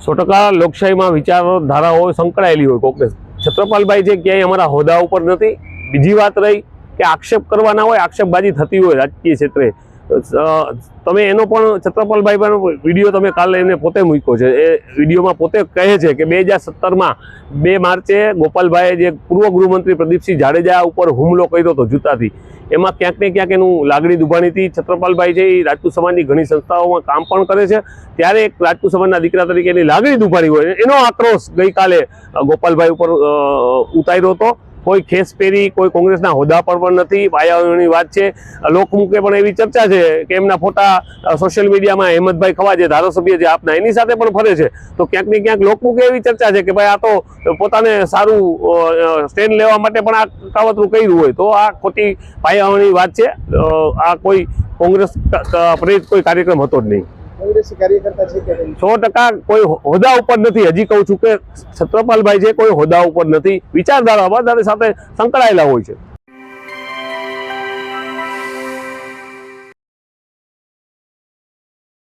100% લોકશાહીમાં વિચારધારાઓ સંકળાયેલી હોય કોંગ્રેસ. છત્રપાલભાઈ છે ક્યાંય અમારા હોદ્દા ઉપર નથી. બીજી વાત રહી કે આક્ષેપ કરવાના હોય, આક્ષેપબાજી થતી હોય રાજકીય ક્ષેત્રે, તમે એનો પણ છત્રપાલભાઈ પણ વિડીયો તમે કાલે એને પોતે મૂક્યો છે. એ વિડીયોમાં પોતે કહે છે કે 2017માં 2 માર્ચે ગોપાલભાઈએ જે પૂર્વ ગૃહમંત્રી પ્રદીપસિંહ જાડેજા ઉપર હુમલો કર્યો હતો જૂતાથી, એમાં ક્યાંક ને ક્યાંક એનું લાગણી દુભાણી હતી. છત્રપાલભાઈ છે એ રાજપૂત સમાજની ઘણી સંસ્થાઓમાં કામ પણ કરે છે, ત્યારે એક રાજપૂત સમાજના દીકરા તરીકે એની લાગણી દુભાણી હોય, એનો આક્રોશ ગઈકાલે ગોપાલભાઈ ઉપર ઉતાર્યો હતો. કોઈ ખેસ પહેરી કોઈ કોંગ્રેસના હોદ્દા પર પણ નથી. પાયાની વાત છે. લોકમુખે પણ એવી ચર્ચા છે કે એમના ફોટા સોશિયલ મીડિયામાં હેમંતભાઈ ખવા જે ધારાસભ્ય છે આપના, એની સાથે પણ ફરે છે. તો ક્યાંક ને ક્યાંક લોકમુખે એવી ચર્ચા છે કે ભાઈ આ તો પોતાને સારું સ્ટેન્ડ લેવા માટે પણ આ કાવતરું કર્યું હોય, તો આ ખોટી પાયાની વાત છે. આ કોઈ કોંગ્રેસ પ્રેરિત કોઈ કાર્યક્રમ હતો જ નહીં. 100% કોઈ હોદ્દા ઉપર નથી. હજી કહું છું કે છત્રપાલભાઈ છે કોઈ હોદ્દા ઉપર નથી, વિચારધારા સાથે સંકળાયેલા હોય છે.